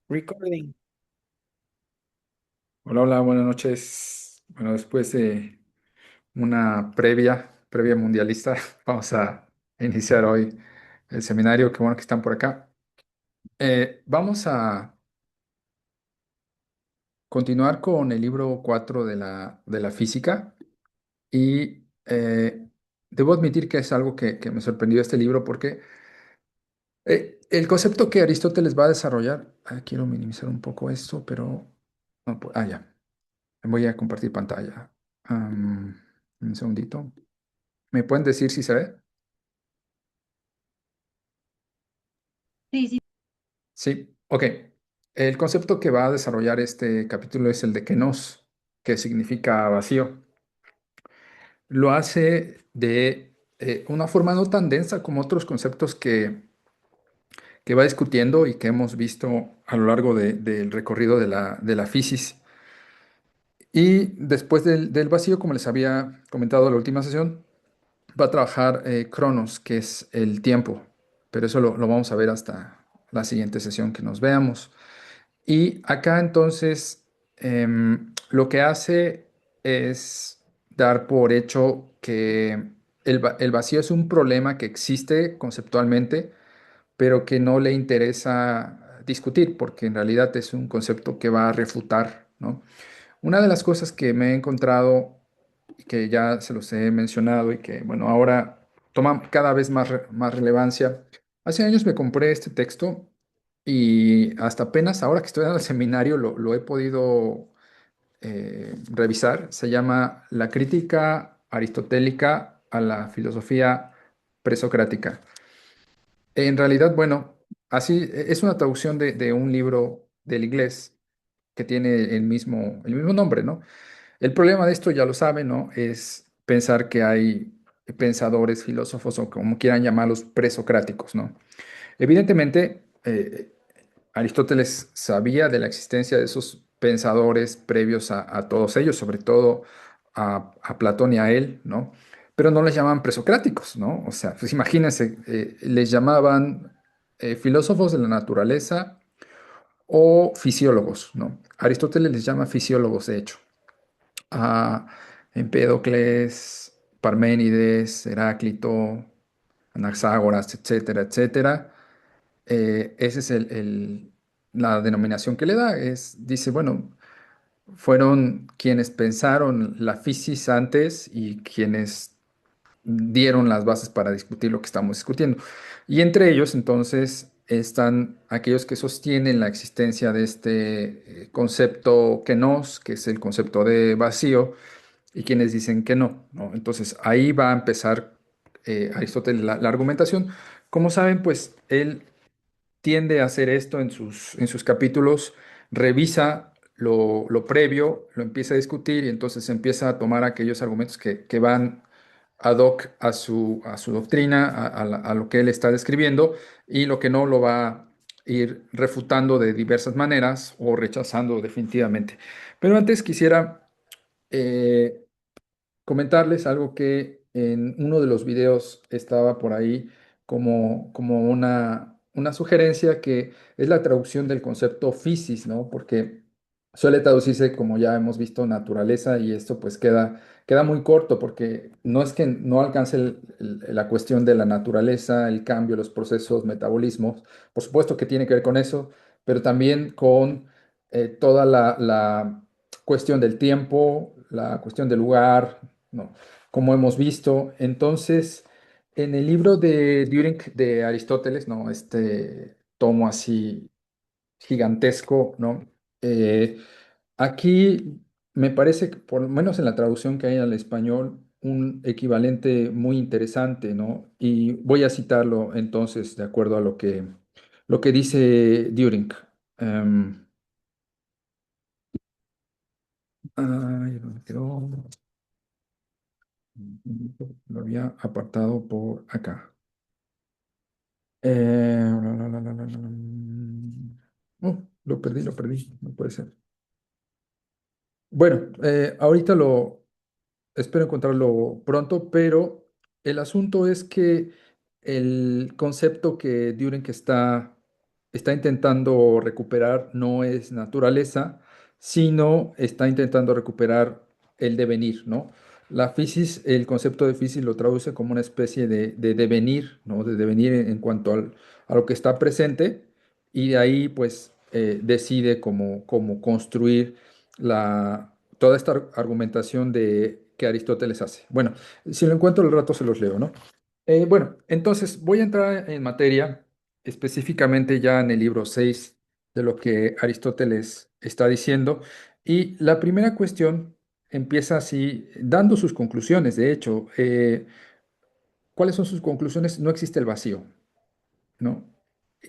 Recording. Hola, hola, buenas noches. Bueno, después de una previa mundialista, vamos a iniciar hoy el seminario. Qué bueno que están por acá. Vamos a continuar con el libro 4 de la física y debo admitir que es algo que me sorprendió este libro porque el concepto que Aristóteles va a desarrollar, quiero minimizar un poco esto, pero ya, voy a compartir pantalla. Un segundito. ¿Me pueden decir si se ve? Sí, sí. Sí, ok. El concepto que va a desarrollar este capítulo es el de kenos, que significa vacío. Lo hace de una forma no tan densa como otros conceptos que va discutiendo y que hemos visto a lo largo del recorrido de la física. Y después del vacío, como les había comentado en la última sesión, va a trabajar Cronos, que es el tiempo. Pero eso lo vamos a ver hasta la siguiente sesión que nos veamos. Y acá entonces lo que hace es dar por hecho que el vacío es un problema que existe conceptualmente, pero que no le interesa discutir, porque en realidad es un concepto que va a refutar, ¿no? Una de las cosas que me he encontrado y que ya se los he mencionado y que, bueno, ahora toma cada vez más relevancia. Hace años me compré este texto y hasta apenas ahora que estoy en el seminario lo he podido revisar. Se llama La crítica aristotélica a la filosofía presocrática. En realidad, bueno, así es una traducción de un libro del inglés que tiene el mismo nombre, ¿no? El problema de esto, ya lo saben, ¿no? Es pensar que hay pensadores, filósofos o como quieran llamarlos, presocráticos, ¿no? Evidentemente, Aristóteles sabía de la existencia de esos pensadores previos a todos ellos, sobre todo a Platón y a él, ¿no? Pero no les llamaban presocráticos, ¿no? O sea, pues imagínense, les llamaban filósofos de la naturaleza o fisiólogos, ¿no? Aristóteles les llama fisiólogos, de hecho a Empédocles, Parménides, Heráclito, Anaxágoras, etcétera, etcétera. Esa es la denominación que le da. Dice, bueno, fueron quienes pensaron la fisis antes y quienes dieron las bases para discutir lo que estamos discutiendo. Y entre ellos, entonces, están aquellos que sostienen la existencia de este concepto kenos, que es el concepto de vacío, y quienes dicen que no, ¿no? Entonces ahí va a empezar Aristóteles la argumentación. Como saben, pues él tiende a hacer esto en sus capítulos, revisa lo previo, lo empieza a discutir y entonces empieza a tomar aquellos argumentos que van ad hoc a su doctrina, a lo que él está describiendo, y lo que no lo va a ir refutando de diversas maneras o rechazando definitivamente. Pero antes quisiera eh, comentarles algo que en uno de los videos estaba por ahí como una sugerencia, que es la traducción del concepto physis, ¿no? Porque suele traducirse, como ya hemos visto, naturaleza, y esto pues queda muy corto porque no es que no alcance la cuestión de la naturaleza, el cambio, los procesos, metabolismos, por supuesto que tiene que ver con eso, pero también con toda la cuestión del tiempo, la cuestión del lugar, ¿no? Como hemos visto. Entonces, en el libro de Düring de Aristóteles, ¿no? Este tomo así gigantesco, ¿no? Eh, Aquí me parece que, por lo menos en la traducción que hay al español, un equivalente muy interesante, ¿no? Y voy a citarlo entonces de acuerdo a lo que dice Düring. Em, ¿Dónde quedó? Lo había apartado por acá. Lo perdí, no puede ser. Bueno, ahorita espero encontrarlo pronto, pero el asunto es que el concepto que Düren que está está intentando recuperar no es naturaleza, sino está intentando recuperar el devenir, ¿no? La fisis, el concepto de fisis lo traduce como una especie de devenir, ¿no? De devenir en cuanto a lo que está presente y de ahí pues decide cómo construir toda esta argumentación que Aristóteles hace. Bueno, si lo encuentro al rato se los leo, ¿no? Bueno, entonces voy a entrar en materia específicamente ya en el libro 6 de lo que Aristóteles está diciendo. Y la primera cuestión empieza así, dando sus conclusiones. De hecho, ¿cuáles son sus conclusiones? No existe el vacío, ¿no?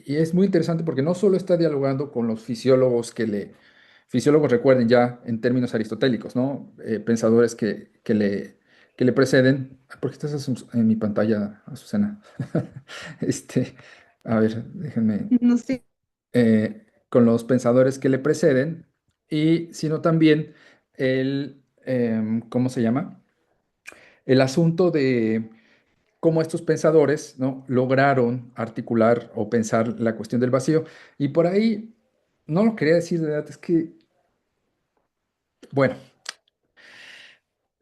Y es muy interesante porque no solo está dialogando con los fisiólogos fisiólogos recuerden ya en términos aristotélicos, ¿no? Pensadores que le preceden. ¿Por qué estás en mi pantalla, Azucena? Este, a ver, déjenme, No sé. con los pensadores que le preceden, y sino también ¿cómo se llama? El asunto de cómo estos pensadores, ¿no? lograron articular o pensar la cuestión del vacío. Y por ahí, no lo quería decir de verdad, es que, bueno,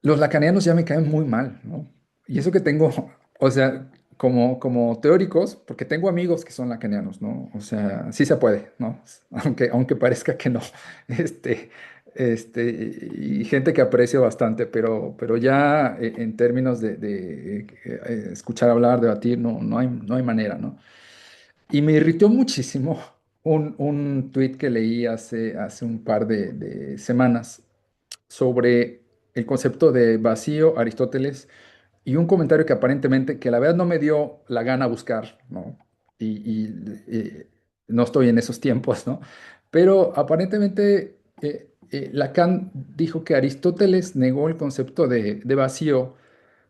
los lacanianos ya me caen muy mal, ¿no? Y eso que tengo, o sea, como teóricos, porque tengo amigos que son lacanianos, ¿no? O sea, sí se puede, ¿no? Aunque parezca que no. Este, y gente que aprecio bastante, pero ya en términos de escuchar hablar, debatir, no hay manera, ¿no? Y me irritó muchísimo un tuit que leí hace un par de semanas sobre el concepto de vacío, Aristóteles, y un comentario que aparentemente, que la verdad no me dio la gana buscar, ¿no? Y no estoy en esos tiempos, ¿no? Pero aparentemente Lacan dijo que Aristóteles negó el concepto de vacío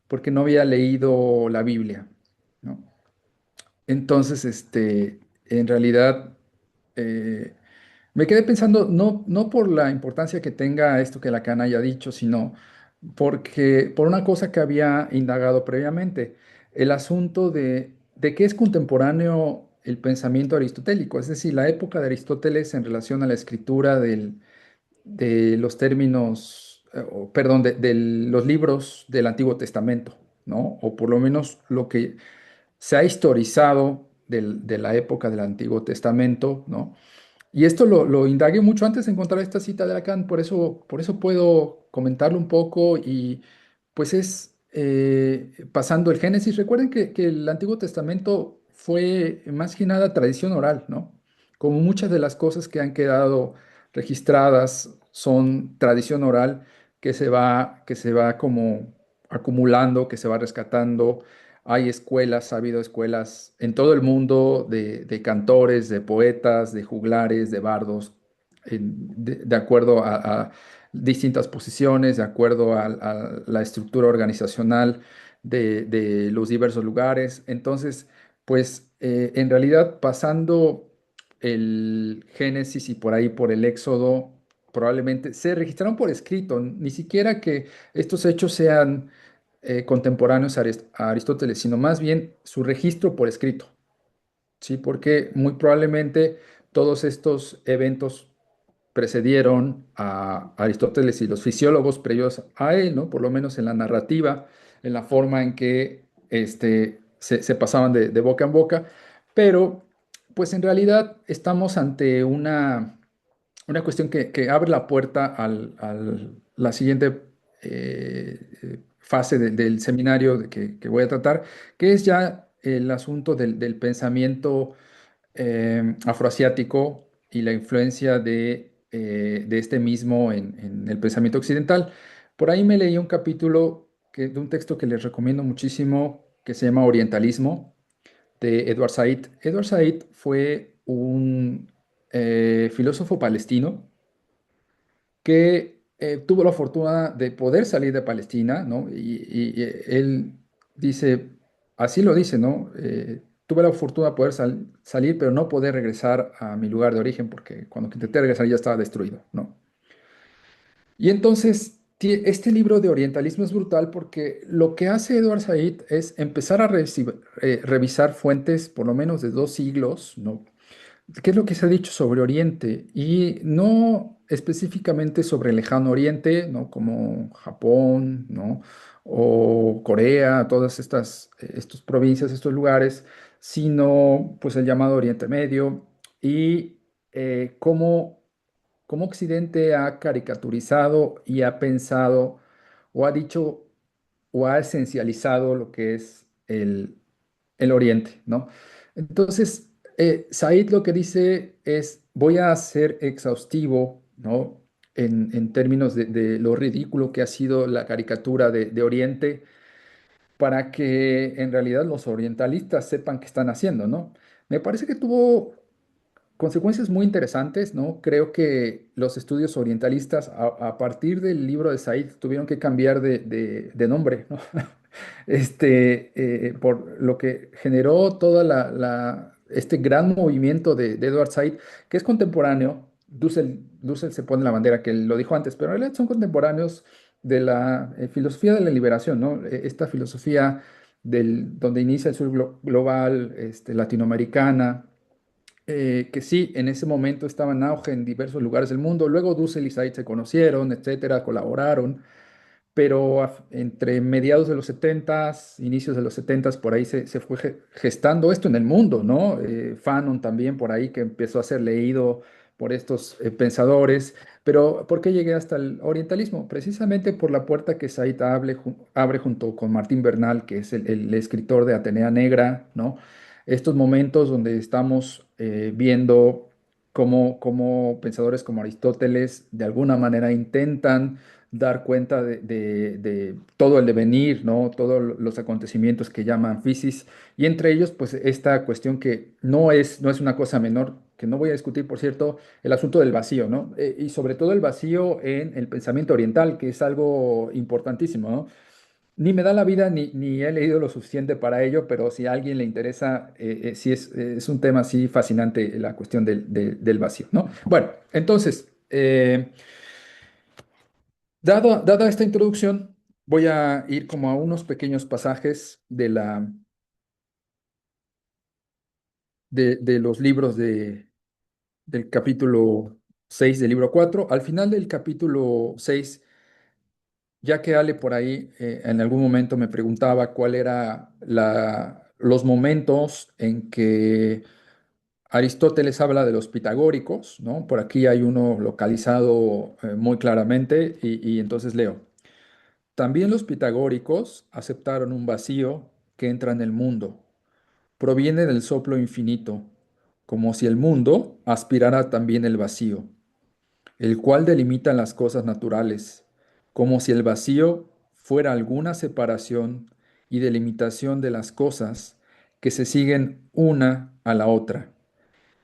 porque no había leído la Biblia, ¿no? Entonces, en realidad, eh, me quedé pensando, no por la importancia que tenga esto que Lacan haya dicho, sino por una cosa que había indagado previamente, el asunto de qué es contemporáneo el pensamiento aristotélico, es decir, la época de Aristóteles en relación a la escritura de los términos, perdón, de los libros del Antiguo Testamento, ¿no? O por lo menos lo que se ha historizado de la época del Antiguo Testamento, ¿no? Y esto lo indagué mucho antes de encontrar esta cita de Lacan, por eso puedo comentarlo un poco y pues es pasando el Génesis. Recuerden que el Antiguo Testamento fue más que nada tradición oral, ¿no? Como muchas de las cosas que han quedado registradas son tradición oral que se va como acumulando, que se va rescatando. Hay escuelas, ha habido escuelas en todo el mundo de cantores, de poetas, de juglares, de bardos, de acuerdo a distintas posiciones, de acuerdo a la estructura organizacional de los diversos lugares. Entonces, pues en realidad pasando el Génesis y por ahí por el Éxodo, probablemente se registraron por escrito, ni siquiera que estos hechos sean contemporáneos a Aristóteles, sino más bien su registro por escrito, ¿sí? Porque muy probablemente todos estos eventos precedieron a Aristóteles y los fisiólogos previos a él, ¿no? Por lo menos en la narrativa, en la forma en que se pasaban de boca en boca, pero pues en realidad estamos ante una cuestión que abre la puerta la siguiente fase del seminario que voy a tratar, que es ya el asunto del pensamiento afroasiático y la influencia de este mismo en el pensamiento occidental. Por ahí me leí un capítulo de un texto que les recomiendo muchísimo, que se llama Orientalismo, de Edward Said. Edward Said fue un filósofo palestino que tuvo la fortuna de poder salir de Palestina, ¿no? Y él dice, así lo dice, ¿no? Tuve la fortuna de poder salir, pero no poder regresar a mi lugar de origen, porque cuando intenté regresar ya estaba destruido, ¿no? Y entonces, este libro de orientalismo es brutal porque lo que hace Edward Said es empezar a revisar fuentes, por lo menos de 2 siglos, ¿no? ¿Qué es lo que se ha dicho sobre Oriente? Y no específicamente sobre el lejano Oriente, ¿no? Como Japón, ¿no? O Corea, todas estas provincias, estos lugares, sino pues el llamado Oriente Medio y cómo Occidente ha caricaturizado y ha pensado o ha dicho o ha esencializado lo que es el Oriente, ¿no? Entonces, Said lo que dice es, voy a ser exhaustivo, ¿no? En términos de lo ridículo que ha sido la caricatura de Oriente, para que en realidad los orientalistas sepan qué están haciendo, ¿no? Me parece que tuvo consecuencias muy interesantes, ¿no? Creo que los estudios orientalistas a partir del libro de Said tuvieron que cambiar de nombre, ¿no? Por lo que generó toda este gran movimiento de Edward Said, que es contemporáneo. Dussel se pone la bandera, que él lo dijo antes, pero en realidad son contemporáneos de la filosofía de la liberación, ¿no? Esta filosofía donde inicia el sur global, latinoamericana, que sí, en ese momento estaba en auge en diversos lugares del mundo. Luego Dussel y Said se conocieron, etcétera, colaboraron, pero entre mediados de los 70s, inicios de los 70s, por ahí se fue gestando esto en el mundo, ¿no? Fanon también por ahí que empezó a ser leído por estos pensadores. Pero ¿por qué llegué hasta el orientalismo? Precisamente por la puerta que Said abre junto con Martín Bernal, que es el escritor de Atenea Negra, ¿no? Estos momentos donde estamos viendo cómo pensadores como Aristóteles de alguna manera intentan dar cuenta de todo el devenir, ¿no? Todos los acontecimientos que llaman physis, y entre ellos, pues, esta cuestión que no es una cosa menor, que no voy a discutir, por cierto, el asunto del vacío, ¿no? Y sobre todo el vacío en el pensamiento oriental, que es algo importantísimo, ¿no? Ni me da la vida, ni he leído lo suficiente para ello, pero si a alguien le interesa, sí es un tema así fascinante la cuestión del vacío, ¿no? Bueno, entonces, dada esta introducción, voy a ir como a unos pequeños pasajes de los libros del capítulo 6 del libro 4. Al final del capítulo 6, ya que Ale por ahí en algún momento me preguntaba cuál era los momentos en que Aristóteles habla de los pitagóricos, ¿no? Por aquí hay uno localizado muy claramente y entonces leo. También los pitagóricos aceptaron un vacío que entra en el mundo. Proviene del soplo infinito, como si el mundo aspirara también el vacío, el cual delimita las cosas naturales, como si el vacío fuera alguna separación y delimitación de las cosas que se siguen una a la otra.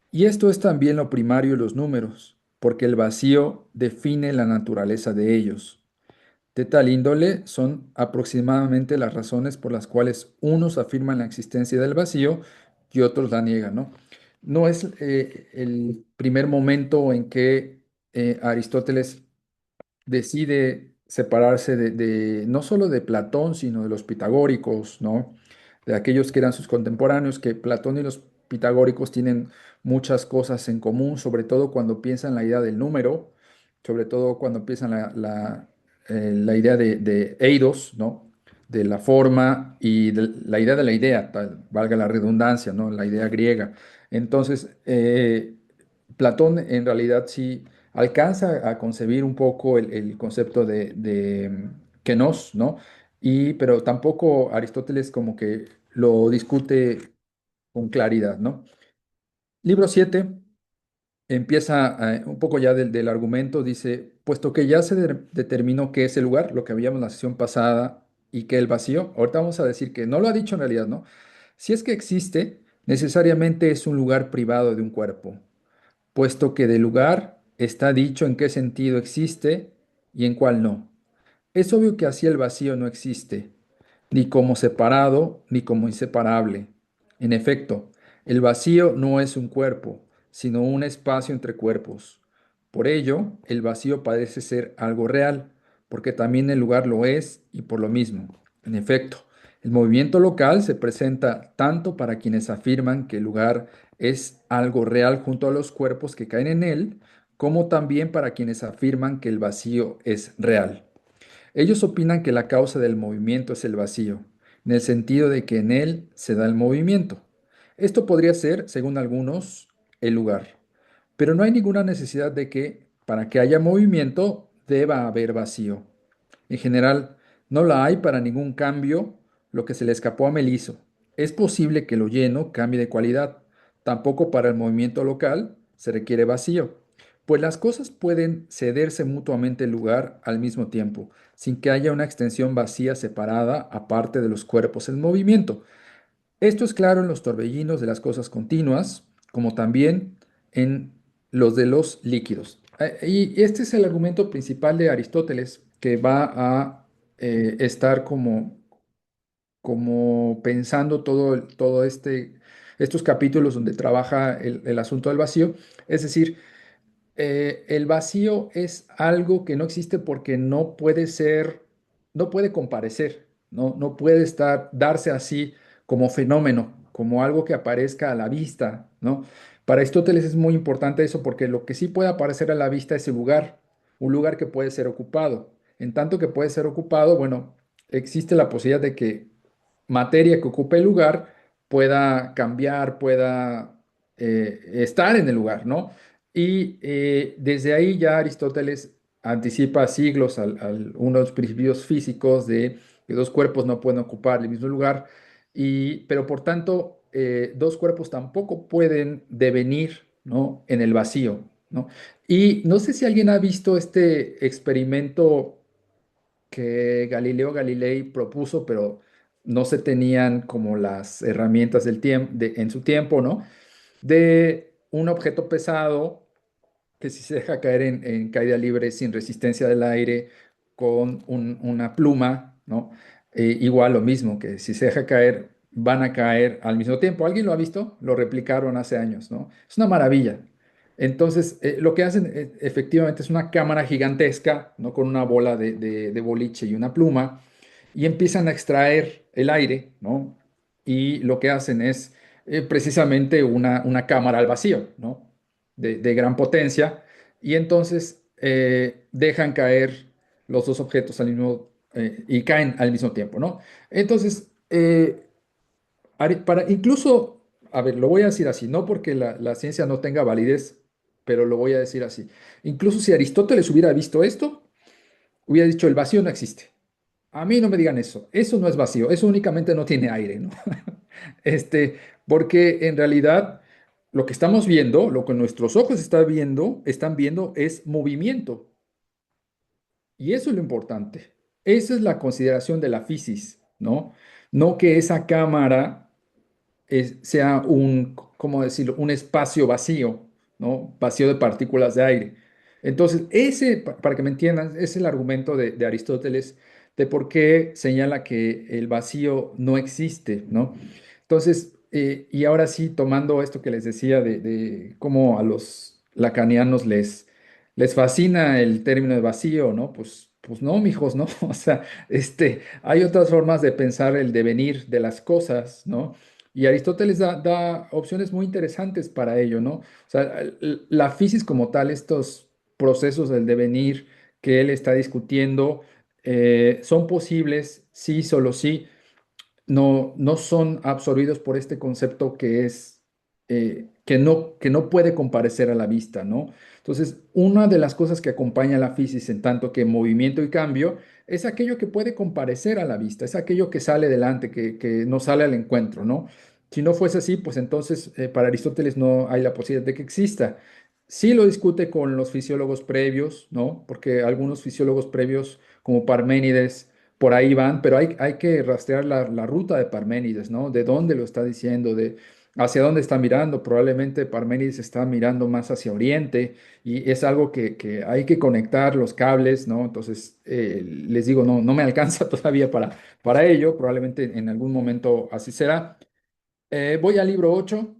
Y esto es también lo primario de los números, porque el vacío define la naturaleza de ellos. De tal índole son aproximadamente las razones por las cuales unos afirman la existencia del vacío y otros la niegan, ¿no? No es el primer momento en que Aristóteles decide separarse no solo de Platón, sino de los pitagóricos, ¿no? De aquellos que eran sus contemporáneos, que Platón y los pitagóricos tienen muchas cosas en común, sobre todo cuando piensan la idea del número, sobre todo cuando piensan la idea de eidos, ¿no? De la forma y la idea de la idea, valga la redundancia, ¿no? La idea griega. Entonces, Platón en realidad sí alcanza a concebir un poco el concepto de kenos, ¿no? Pero tampoco Aristóteles como que lo discute con claridad, ¿no? Libro 7 empieza un poco ya del argumento, dice, puesto que ya se determinó qué es el lugar, lo que habíamos en la sesión pasada, y que el vacío, ahorita vamos a decir que no lo ha dicho en realidad, ¿no? Si es que existe, necesariamente es un lugar privado de un cuerpo, puesto que del lugar está dicho en qué sentido existe y en cuál no. Es obvio que así el vacío no existe, ni como separado, ni como inseparable. En efecto, el vacío no es un cuerpo, sino un espacio entre cuerpos. Por ello, el vacío parece ser algo real, porque también el lugar lo es y por lo mismo. En efecto, el movimiento local se presenta tanto para quienes afirman que el lugar es algo real junto a los cuerpos que caen en él, como también para quienes afirman que el vacío es real. Ellos opinan que la causa del movimiento es el vacío, en el sentido de que en él se da el movimiento. Esto podría ser, según algunos, el lugar, pero no hay ninguna necesidad de que, para que haya movimiento, deba haber vacío. En general, no la hay para ningún cambio, lo que se le escapó a Meliso. Es posible que lo lleno cambie de cualidad. Tampoco para el movimiento local se requiere vacío, pues las cosas pueden cederse mutuamente el lugar al mismo tiempo, sin que haya una extensión vacía separada aparte de los cuerpos en movimiento. Esto es claro en los torbellinos de las cosas continuas, como también en los de los líquidos. Y este es el argumento principal de Aristóteles, que va a estar como pensando estos capítulos donde trabaja el asunto del vacío. Es decir, el vacío es algo que no existe porque no puede ser, no puede comparecer, no puede darse así como fenómeno, como algo que aparezca a la vista, ¿no? Para Aristóteles es muy importante eso porque lo que sí puede aparecer a la vista es el lugar, un lugar que puede ser ocupado. En tanto que puede ser ocupado, bueno, existe la posibilidad de que materia que ocupe el lugar pueda cambiar, pueda estar en el lugar, ¿no? Y desde ahí ya Aristóteles anticipa siglos uno de los principios físicos de que dos cuerpos no pueden ocupar el mismo lugar, pero por tanto dos cuerpos tampoco pueden devenir, ¿no? En el vacío, ¿no? Y no sé si alguien ha visto este experimento que Galileo Galilei propuso, pero no se tenían como las herramientas del tiempo, en su tiempo, ¿no? De un objeto pesado que si se deja caer en caída libre sin resistencia del aire con una pluma, ¿no? Igual lo mismo, que si se deja caer, van a caer al mismo tiempo. ¿Alguien lo ha visto? Lo replicaron hace años, ¿no? Es una maravilla. Entonces, lo que hacen efectivamente es una cámara gigantesca, ¿no? Con una bola de boliche y una pluma, y empiezan a extraer el aire, ¿no? Y lo que hacen es precisamente una cámara al vacío, ¿no? De gran potencia, y entonces dejan caer los dos objetos y caen al mismo tiempo, ¿no? Entonces, para incluso, a ver, lo voy a decir así, no porque la ciencia no tenga validez, pero lo voy a decir así. Incluso si Aristóteles hubiera visto esto, hubiera dicho el vacío no existe. A mí no me digan eso no es vacío, eso únicamente no tiene aire, ¿no? Porque en realidad lo que estamos viendo, lo que nuestros ojos están viendo es movimiento. Y eso es lo importante. Esa es la consideración de la física, ¿no? No que esa cámara sea ¿cómo decirlo? Un espacio vacío, ¿no? Vacío de partículas de aire. Entonces, para que me entiendan, es el argumento de Aristóteles de por qué señala que el vacío no existe, ¿no? Entonces, y ahora sí, tomando esto que les decía de cómo a los lacanianos les fascina el término de vacío, ¿no? Pues no, mijos, ¿no? O sea, hay otras formas de pensar el devenir de las cosas, ¿no? Y Aristóteles da opciones muy interesantes para ello, ¿no? O sea, la física como tal, estos procesos del devenir que él está discutiendo, son posibles, sí, solo sí, no son absorbidos por este concepto que es que no puede comparecer a la vista, ¿no? Entonces, una de las cosas que acompaña a la física en tanto que movimiento y cambio es aquello que puede comparecer a la vista, es aquello que sale delante, que no sale al encuentro, ¿no? Si no fuese así, pues entonces para Aristóteles no hay la posibilidad de que exista. Sí lo discute con los fisiólogos previos, ¿no? Porque algunos fisiólogos previos, como Parménides, por ahí van, pero hay que rastrear la ruta de Parménides, ¿no? De dónde lo está diciendo, de hacia dónde está mirando. Probablemente Parménides está mirando más hacia Oriente y es algo que hay que conectar los cables, ¿no? Entonces, les digo, no me alcanza todavía para ello, probablemente en algún momento así será. Voy al libro 8.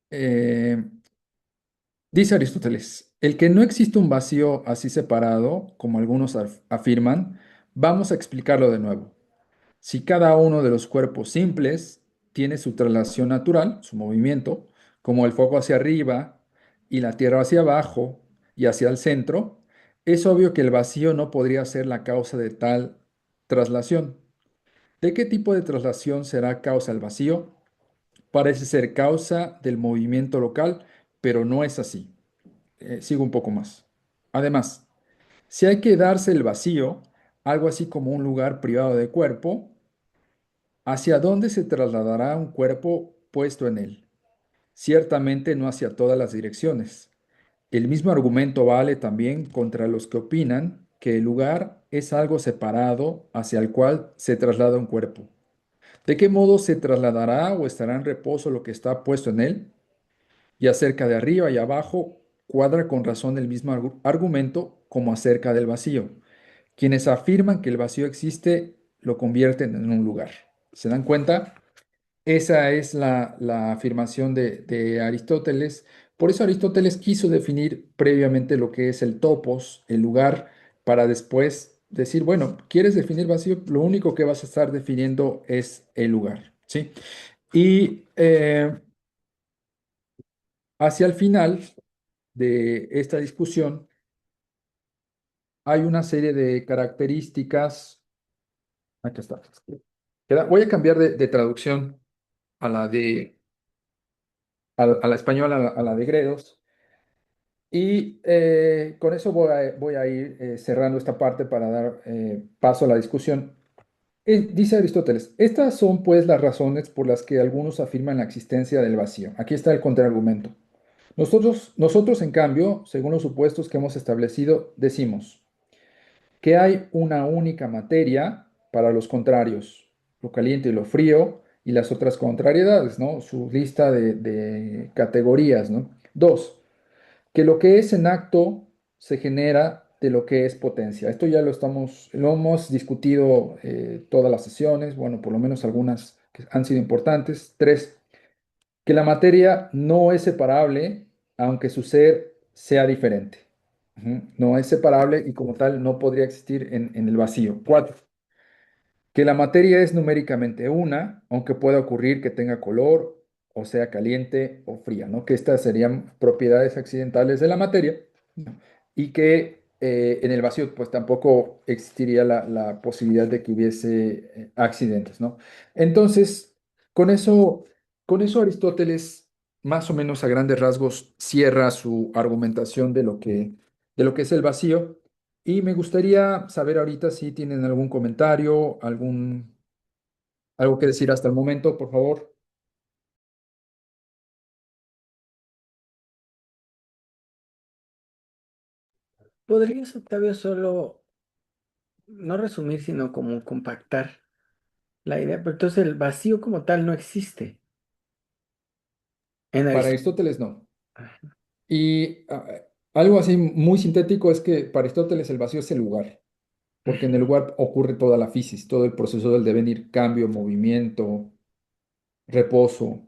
eh, Dice Aristóteles, el que no existe un vacío así separado, como algunos afirman, vamos a explicarlo de nuevo. Si cada uno de los cuerpos simples tiene su traslación natural, su movimiento, como el foco hacia arriba y la Tierra hacia abajo y hacia el centro, es obvio que el vacío no podría ser la causa de tal traslación. ¿De qué tipo de traslación será causa el vacío? Parece ser causa del movimiento local, pero no es así. Sigo un poco más. Además, si hay que darse el vacío, algo así como un lugar privado de cuerpo, ¿hacia dónde se trasladará un cuerpo puesto en él? Ciertamente no hacia todas las direcciones. El mismo argumento vale también contra los que opinan que el lugar es algo separado hacia el cual se traslada un cuerpo. ¿De qué modo se trasladará o estará en reposo lo que está puesto en él? Y acerca de arriba y abajo cuadra con razón el mismo argumento como acerca del vacío. Quienes afirman que el vacío existe lo convierten en un lugar. ¿Se dan cuenta? Esa es la afirmación de Aristóteles. Por eso Aristóteles quiso definir previamente lo que es el topos, el lugar, para después decir, bueno, ¿quieres definir vacío? Lo único que vas a estar definiendo es el lugar, ¿sí? Y hacia el final de esta discusión hay una serie de características. Aquí está. Voy a cambiar de traducción a la a la española, a la de Gredos. Y con eso voy a ir cerrando esta parte para dar paso a la discusión. Dice Aristóteles, estas son pues las razones por las que algunos afirman la existencia del vacío. Aquí está el contraargumento. Nosotros, en cambio, según los supuestos que hemos establecido, decimos que hay una única materia para los contrarios, lo caliente y lo frío, y las otras contrariedades, ¿no? Su lista de categorías, ¿no? Dos, que lo que es en acto se genera de lo que es potencia. Esto ya lo hemos discutido todas las sesiones, bueno, por lo menos algunas que han sido importantes. Tres, que la materia no es separable, aunque su ser sea diferente. Ujú. No es separable y como tal no podría existir en el vacío. Cuatro, que la materia es numéricamente una, aunque pueda ocurrir que tenga color o sea caliente o fría, ¿no? Que estas serían propiedades accidentales de la materia, ¿no? Y que en el vacío pues tampoco existiría la posibilidad de que hubiese accidentes, ¿no? Entonces, con eso, con eso Aristóteles más o menos a grandes rasgos cierra su argumentación de lo que es el vacío. Y me gustaría saber ahorita si tienen algún comentario, algo que decir hasta el momento, por favor. ¿Podrías, Octavio, solo no resumir, sino como compactar la idea? Pero entonces el vacío como tal no existe en Para Aristóteles. Aristóteles no. Y algo así muy sintético es que para Aristóteles el vacío es el lugar, porque en el lugar ocurre toda la fisis, todo el proceso del devenir, cambio, movimiento, reposo.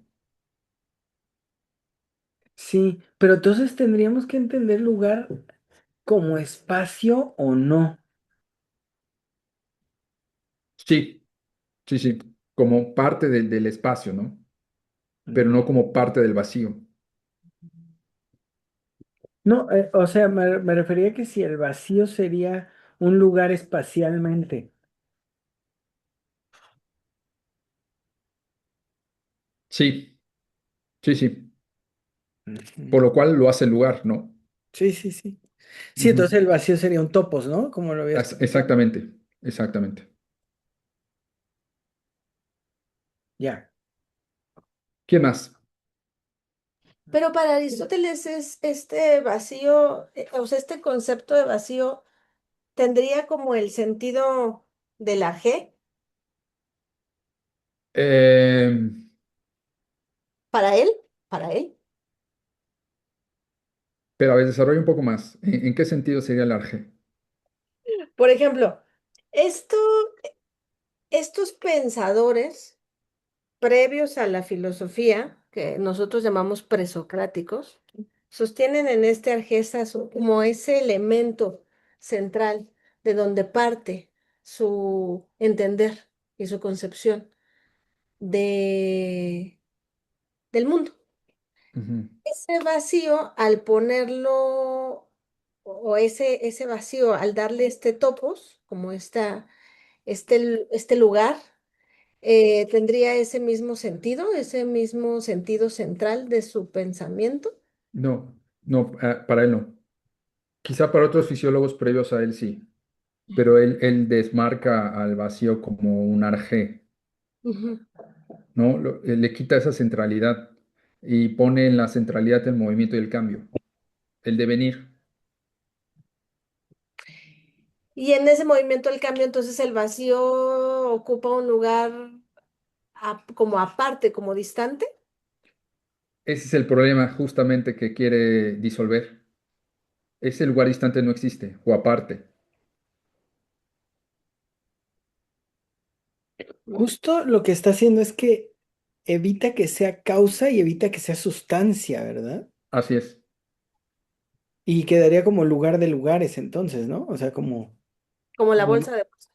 Sí, pero entonces tendríamos que entender lugar como espacio o no. Sí, sí, sí, como parte del espacio, ¿no? Pero Mm. no como parte del vacío. No, o sea, me refería que si el vacío sería un lugar espacialmente. Sí, sí, sí. Por Ujú. lo cual lo hace el lugar, ¿no? Sí, sí, sí. Sí, Ujú. entonces el vacío sería un topos, ¿no? Como lo habías planteado. Exactamente, exactamente. Ya. ¿Quién más? Pero para Aristóteles es este vacío, o sea, este concepto de vacío tendría como el sentido de la G Eh, para él, para él. pero a ver, desarrolla un poco más. En qué sentido sería el arge? Por ejemplo, esto, estos pensadores previos a la filosofía, que nosotros llamamos presocráticos, sostienen en este Argesa como ese elemento central de donde parte su entender y su concepción de, del mundo. Ujú. Ese vacío, al ponerlo, o ese vacío, al darle este topos, como este lugar, tendría ese mismo sentido central de su pensamiento. No, no, para él no. Quizá para otros fisiólogos previos a él sí, pero él desmarca al vacío como un arjé, Ujú. ¿no? Le quita esa centralidad y pone en la centralidad el movimiento y el cambio, el devenir. Y en ese movimiento del cambio, entonces el vacío ocupa un lugar como aparte, como distante. Ese es el problema justamente que quiere disolver. Ese lugar distante no existe, o aparte. Justo lo que está haciendo es que evita que sea causa y evita que sea sustancia, ¿verdad? Así es. Y quedaría como lugar de lugares entonces, ¿no? O sea, Como la como, bolsa de bolsas.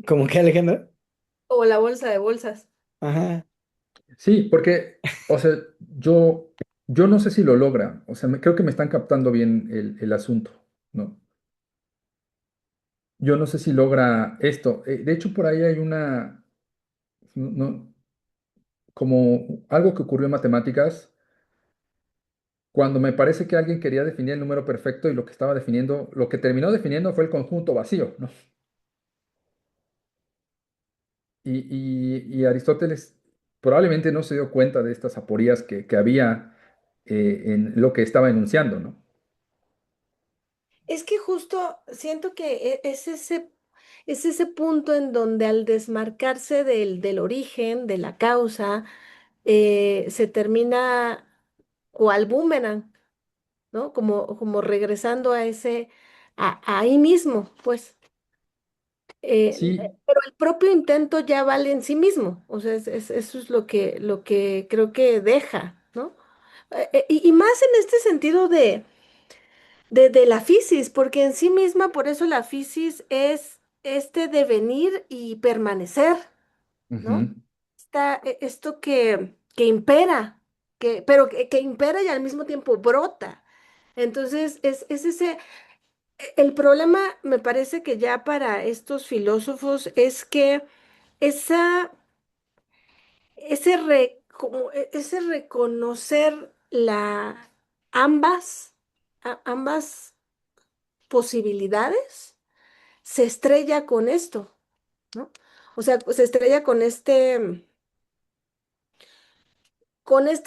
como que Alejandro. O la bolsa de bolsas. Ajá. Sí, porque, o sea, yo no sé si lo logra. O sea, creo que me están captando bien el asunto, ¿no? Yo no sé si logra esto. De hecho, por ahí hay no, como algo que ocurrió en matemáticas, cuando me parece que alguien quería definir el número perfecto y lo que estaba definiendo, lo que terminó definiendo fue el conjunto vacío, ¿no? Y Aristóteles probablemente no se dio cuenta de estas aporías que había en lo que estaba enunciando, ¿no? Es que justo siento que es ese punto en donde al desmarcarse del origen, de la causa, se termina cual boomerang, ¿no? Como regresando ahí mismo, pues. Sí. Pero el propio intento ya vale en sí mismo, o sea, eso es lo que creo que deja, ¿no? Y más en este sentido de la fisis, porque en sí misma, por eso la fisis es este devenir y permanecer, ¿no? Ujú. Esto que impera, pero que impera y al mismo tiempo brota. Entonces, es ese, el problema me parece que ya para estos filósofos es que esa, ese reconocer ambas, ambas posibilidades se estrella con esto, ¿no? O sea, se estrella con este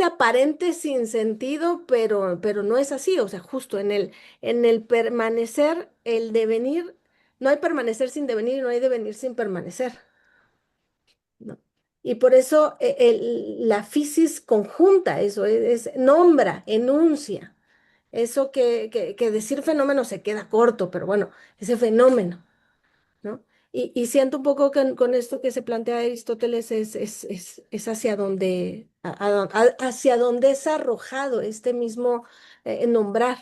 aparente sinsentido, pero no es así. O sea, justo en el permanecer, el devenir, no hay permanecer sin devenir y no hay devenir sin permanecer, ¿no? Y por eso la fisis conjunta eso, nombra, enuncia. Eso que decir fenómeno se queda corto, pero bueno, ese fenómeno. ¿No? Y siento un poco que con esto que se plantea Aristóteles es hacia donde es arrojado este mismo nombrar,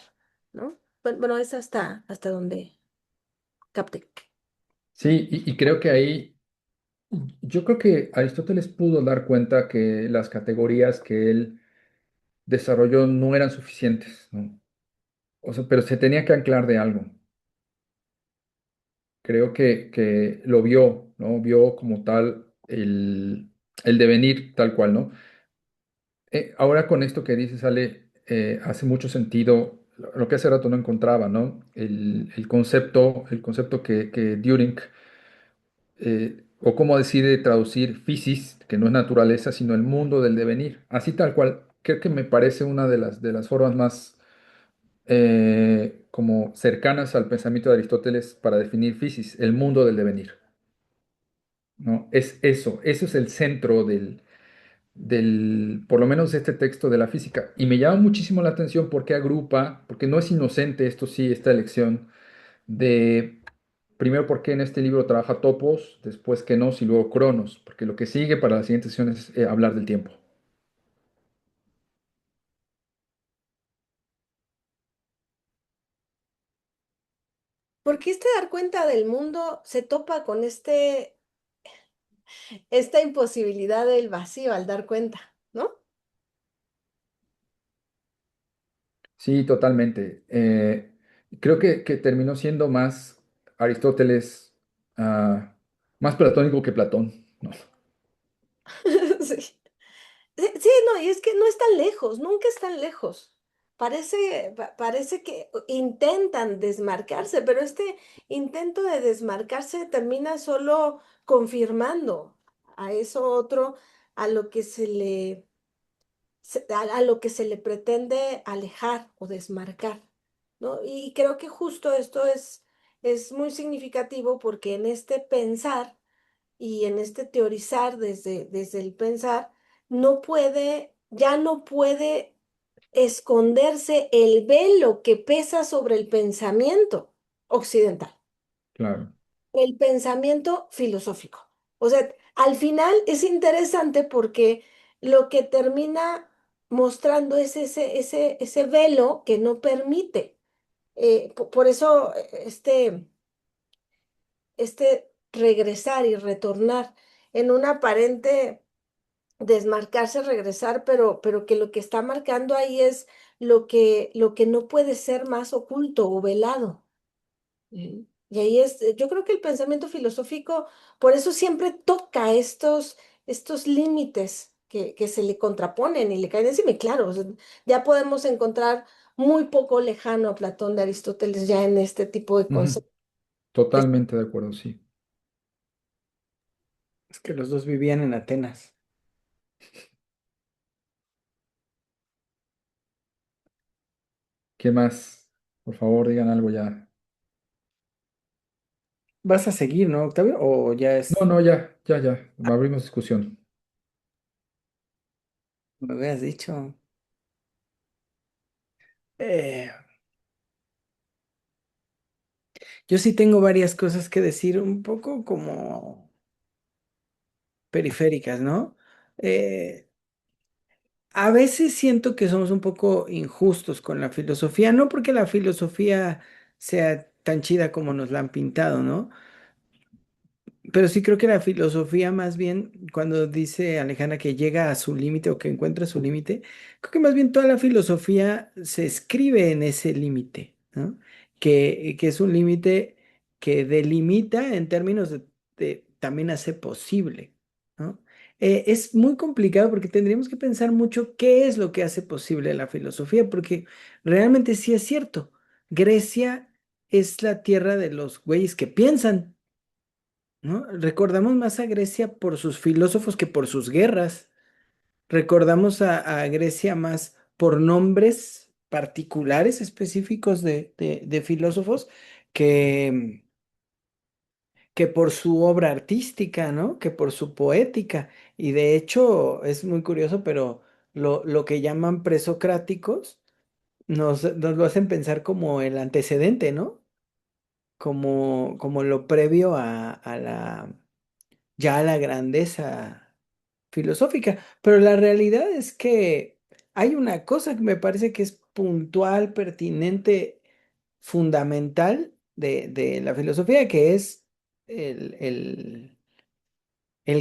¿no? Bueno, es hasta donde capte. Sí, y creo que ahí, yo creo que Aristóteles pudo dar cuenta que las categorías que él desarrolló no eran suficientes, ¿no? O sea, pero se tenía que anclar de algo. Creo que lo vio, ¿no? Vio como tal el devenir tal cual, ¿no? Ahora con esto que dices, Ale, hace mucho sentido lo que hace rato no encontraba, ¿no? El concepto que Düring, o cómo decide traducir physis, que no es naturaleza, sino el mundo del devenir. Así tal cual, creo que me parece una de las formas más como cercanas al pensamiento de Aristóteles para definir physis, el mundo del devenir, ¿no? Es eso es el centro por lo menos este texto de la física. Y me llama muchísimo la atención porque agrupa, porque no es inocente esto sí, esta elección de, primero porque en este libro trabaja topos, después kenos y luego cronos, porque lo que sigue para la siguiente sesión es hablar del tiempo. ¿Por qué este dar cuenta del mundo se topa con esta imposibilidad del vacío al dar cuenta, ¿no? Sí, totalmente. Creo que terminó siendo más Aristóteles, más platónico que Platón, ¿no? Sí. Sí, sí, no, y es que no están lejos, nunca están lejos. Parece que intentan desmarcarse, pero este intento de desmarcarse termina solo confirmando a eso otro, a lo que a lo que se le pretende alejar o desmarcar, ¿no? Y creo que justo esto es muy significativo porque en este pensar y en este teorizar desde el pensar, ya no puede esconderse el velo que pesa sobre el pensamiento occidental, Claro. el pensamiento filosófico. O sea, al final es interesante porque lo que termina mostrando es ese velo que no permite. Por eso este regresar y retornar en un aparente desmarcarse, regresar, pero que lo que está marcando ahí es lo que no puede ser más oculto o velado. Y ahí es, yo creo que el pensamiento filosófico, por eso siempre toca estos límites que se le contraponen y le caen encima. Y claro, o sea, ya podemos encontrar muy poco lejano a Platón de Aristóteles ya en este tipo de Ujú. conceptos. Totalmente de acuerdo, sí. Es que los dos vivían en Atenas. ¿Qué más? Por favor, digan algo ya. ¿Vas a seguir, no, Octavio? ¿O ya No, es, no, ya, ya, ya. Abrimos discusión. me habías dicho? Eh, yo sí tengo varias cosas que decir, un poco como periféricas, ¿no? Eh, a veces siento que somos un poco injustos con la filosofía, no porque la filosofía sea tan chida como nos la han pintado, ¿no? Pero sí creo que la filosofía, más bien, cuando dice Alejandra que llega a su límite o que encuentra su límite, creo que más bien toda la filosofía se escribe en ese límite, ¿no? Que es un límite que delimita en términos también hace posible, ¿no? Es muy complicado porque tendríamos que pensar mucho qué es lo que hace posible la filosofía, porque realmente sí es cierto, Grecia es la tierra de los güeyes que piensan. ¿No? Recordamos más a Grecia por sus filósofos que por sus guerras. Recordamos a Grecia más por nombres particulares específicos de filósofos que, que por su obra artística, ¿no? Que por su poética. Y de hecho es muy curioso, pero lo que llaman presocráticos nos lo hacen pensar como el antecedente, ¿no? Como lo previo a ya la grandeza filosófica, pero la realidad es que hay una cosa que me parece que es puntual, pertinente, fundamental de la filosofía, que es el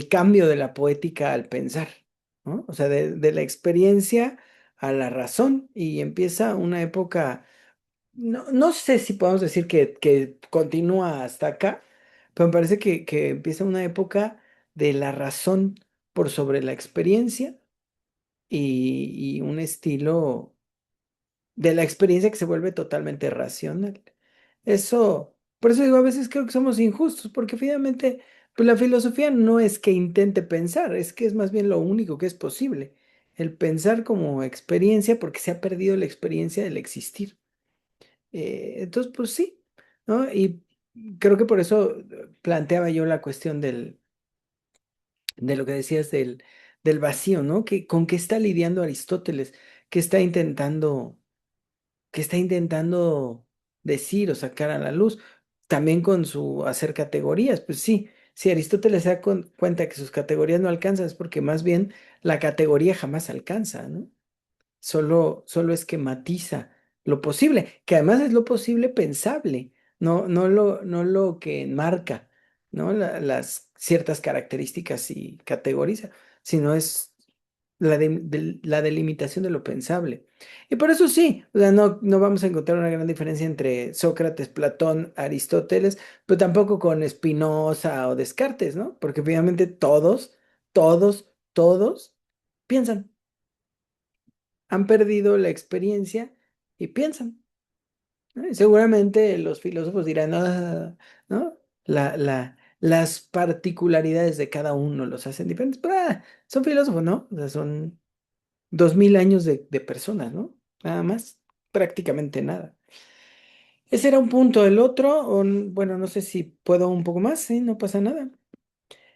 cambio de la poética al pensar, ¿no? O sea, de la experiencia a la razón, y empieza una época, no sé si podemos decir que continúa hasta acá, pero me parece que empieza una época de la razón por sobre la experiencia y un estilo de la experiencia que se vuelve totalmente racional. Eso, por eso digo, a veces creo que somos injustos, porque finalmente, pues la filosofía no es que intente pensar, es que es más bien lo único que es posible, el pensar como experiencia, porque se ha perdido la experiencia del existir. Entonces, pues sí, ¿no? Y creo que por eso planteaba yo la cuestión de lo que decías del vacío, ¿no? Que, ¿con qué está lidiando Aristóteles? ¿Qué está intentando, qué está intentando decir o sacar a la luz? También con su hacer categorías, pues sí, si Aristóteles se da cuenta que sus categorías no alcanzan, es porque más bien la categoría jamás alcanza, ¿no? Solo esquematiza lo posible, que además es lo posible pensable, no lo que enmarca, ¿no? Las ciertas características y categoriza, sino es la delimitación de lo pensable. Y por eso sí, o sea, no vamos a encontrar una gran diferencia entre Sócrates, Platón, Aristóteles, pero tampoco con Spinoza o Descartes, ¿no? Porque finalmente todos piensan, han perdido la experiencia y piensan, ¿no? Y seguramente los filósofos dirán, "Ah, ¿no? Las particularidades de cada uno los hacen diferentes, pero son filósofos, ¿no? O sea, son 2000 años de personas, ¿no? Nada más, prácticamente nada. Ese era un punto. El otro, bueno, no sé si puedo un poco más, sí, no pasa nada.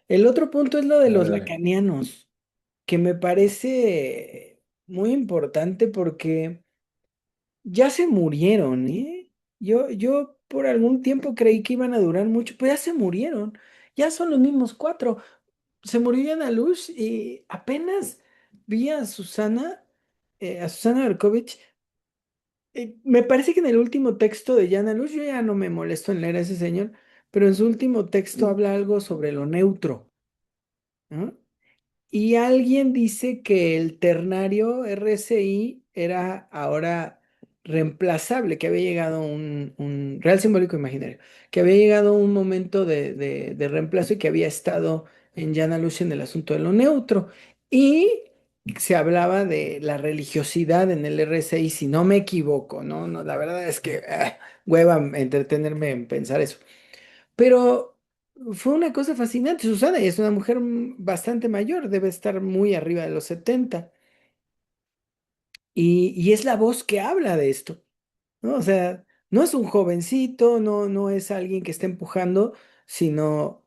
El otro punto es lo de los Dale, dale. lacanianos, que me parece muy importante porque ya se murieron, ¿eh? Yo por algún tiempo creí que iban a durar mucho, pero ya se murieron. Ya son los mismos cuatro. Se murió Ana Luz y apenas vi a Susana Berkovich. Me parece que en el último texto de Jana Luz, yo ya no me molesto en leer a ese señor, pero en su último texto habla algo sobre lo neutro, ¿no? Y alguien dice que el ternario RSI era ahora reemplazable, que había llegado un real simbólico imaginario, que había llegado un momento de reemplazo y que había estado en Jana Luz en el asunto de lo neutro. Y se hablaba de la religiosidad en el RSI, si no me equivoco, ¿no? No, la verdad es que hueva entretenerme en pensar eso. Pero fue una cosa fascinante. Susana y es una mujer bastante mayor, debe estar muy arriba de los 70. Y es la voz que habla de esto, ¿no? O sea, no es un jovencito, no es alguien que está empujando, sino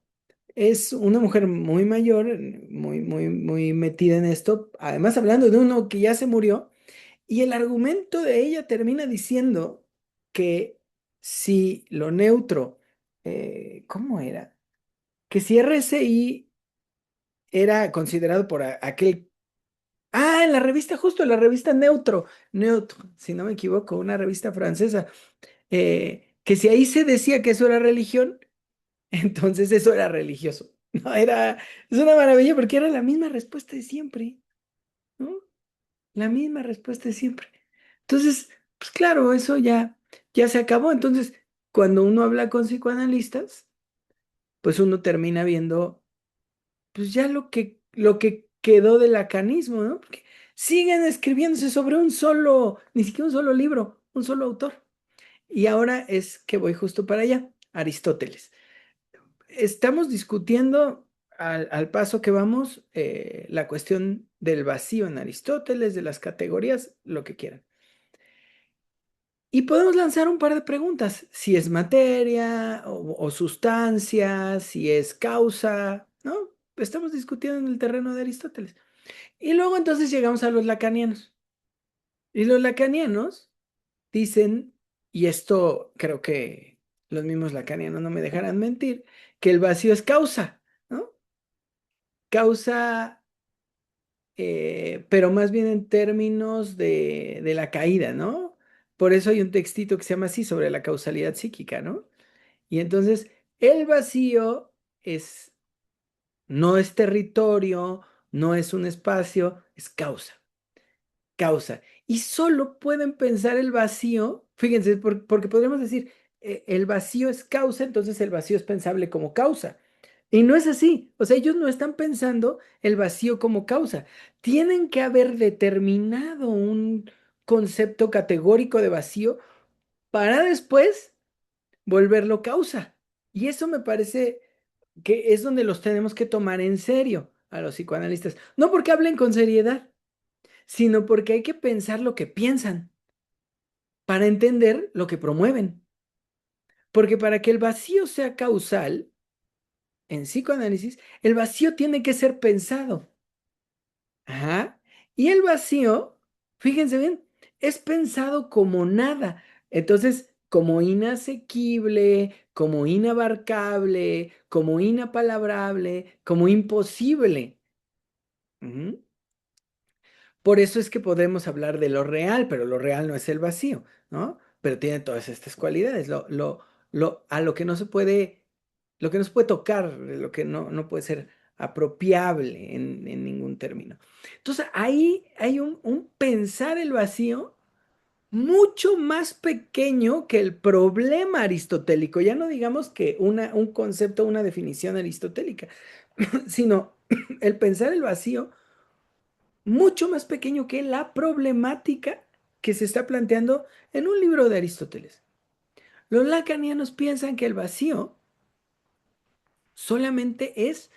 es una mujer muy mayor, muy metida en esto. Además, hablando de uno que ya se murió. Y el argumento de ella termina diciendo que si lo neutro, ¿cómo era? Que si RSI era considerado por aquel... Ah, en la revista, justo, la revista Neutro, si no me equivoco, una revista francesa, que si ahí se decía que eso era religión, entonces eso era religioso. No, es una maravilla porque era la misma respuesta de siempre, ¿no? La misma respuesta de siempre. Entonces, pues claro, eso ya se acabó. Entonces, cuando uno habla con psicoanalistas, pues uno termina viendo pues ya lo que quedó del lacanismo, ¿no? Porque siguen escribiéndose sobre un solo, ni siquiera un solo libro, un solo autor. Y ahora es que voy justo para allá, Aristóteles. Estamos discutiendo al paso que vamos la cuestión del vacío en Aristóteles, de las categorías, lo que quieran. Y podemos lanzar un par de preguntas, si es materia o sustancia, si es causa, ¿no? Estamos discutiendo en el terreno de Aristóteles. Y luego entonces llegamos a los lacanianos. Y los lacanianos dicen, y esto creo que los mismos lacanianos no me dejarán mentir, que el vacío es causa, ¿no? Causa, pero más bien en términos de la caída, ¿no? Por eso hay un textito que se llama así sobre la causalidad psíquica, ¿no? Y entonces el vacío es, no es territorio, no es un espacio, es causa. Y solo pueden pensar el vacío, fíjense, porque podríamos decir, el vacío es causa, entonces el vacío es pensable como causa. Y no es así, o sea, ellos no están pensando el vacío como causa. Tienen que haber determinado un concepto categórico de vacío para después volverlo causa. Y eso me parece que es donde los tenemos que tomar en serio a los psicoanalistas. No porque hablen con seriedad, sino porque hay que pensar lo que piensan para entender lo que promueven. Porque para que el vacío sea causal, en psicoanálisis, el vacío tiene que ser pensado. Ajá. Y el vacío, fíjense bien, es pensado como nada. Entonces, como inasequible, como inabarcable, como inapalabrable, como imposible. Ujú. Por eso es que podemos hablar de lo real, pero lo real no es el vacío, ¿no? Pero tiene todas estas cualidades, a lo que no se puede tocar, lo que no puede ser apropiable en ningún término. Entonces ahí hay un pensar el vacío mucho más pequeño que el problema aristotélico. Ya no digamos que un concepto, una definición aristotélica, sino el pensar el vacío mucho más pequeño que la problemática que se está planteando en un libro de Aristóteles. Los lacanianos piensan que el vacío solamente es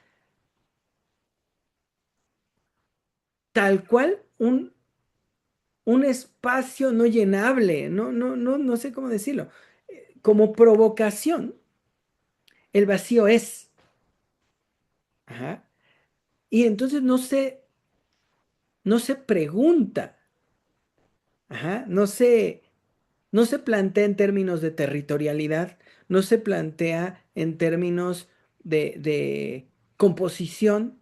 tal cual un espacio no llenable, no sé cómo decirlo. Como provocación, el vacío es. Ajá. Y entonces no se pregunta, ajá, no se plantea en términos de territorialidad, no se plantea en términos de composición.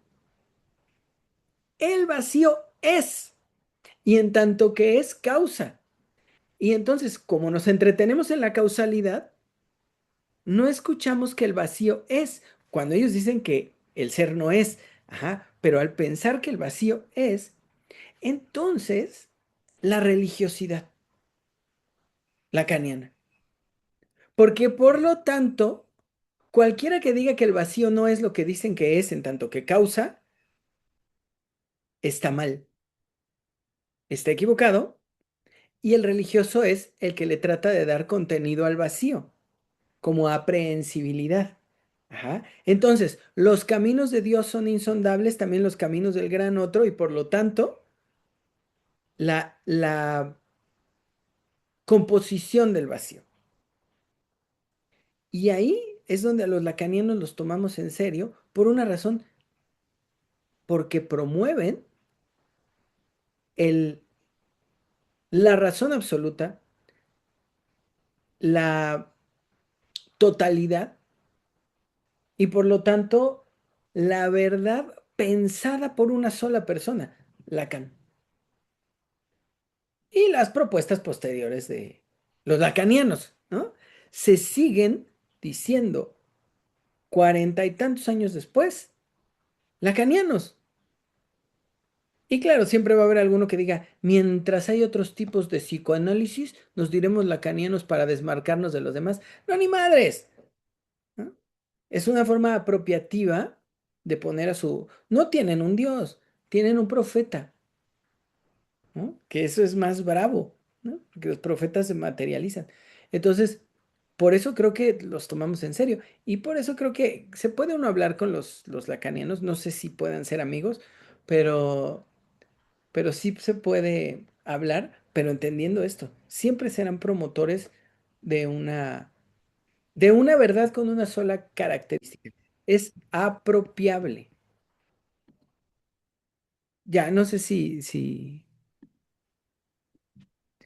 El vacío es, y en tanto que es causa. Y entonces, como nos entretenemos en la causalidad, no escuchamos que el vacío es, cuando ellos dicen que el ser no es, ajá, pero al pensar que el vacío es, entonces la religiosidad lacaniana. Porque por lo tanto, cualquiera que diga que el vacío no es lo que dicen que es en tanto que causa, está mal, está equivocado, y el religioso es el que le trata de dar contenido al vacío, como aprehensibilidad. Ajá. Entonces, los caminos de Dios son insondables, también los caminos del gran otro, y por lo tanto, la composición del vacío. Y ahí es donde a los lacanianos los tomamos en serio por una razón, porque promueven el, la razón absoluta, la totalidad y por lo tanto la verdad pensada por una sola persona, Lacan. Y las propuestas posteriores de los lacanianos, ¿no? Se siguen diciendo 40 y tantos años después, lacanianos. Y claro, siempre va a haber alguno que diga, mientras hay otros tipos de psicoanálisis, nos diremos lacanianos para desmarcarnos de los demás. No, ni madres. ¿No? Es una forma apropiativa de poner a su... No tienen un Dios, tienen un profeta, ¿no? Que eso es más bravo, ¿no? Porque los profetas se materializan. Entonces, por eso creo que los tomamos en serio. Y por eso creo que se puede uno hablar con los lacanianos. No sé si puedan ser amigos, pero sí se puede hablar, pero entendiendo esto, siempre serán promotores de una verdad con una sola característica. Es apropiable. Ya, no sé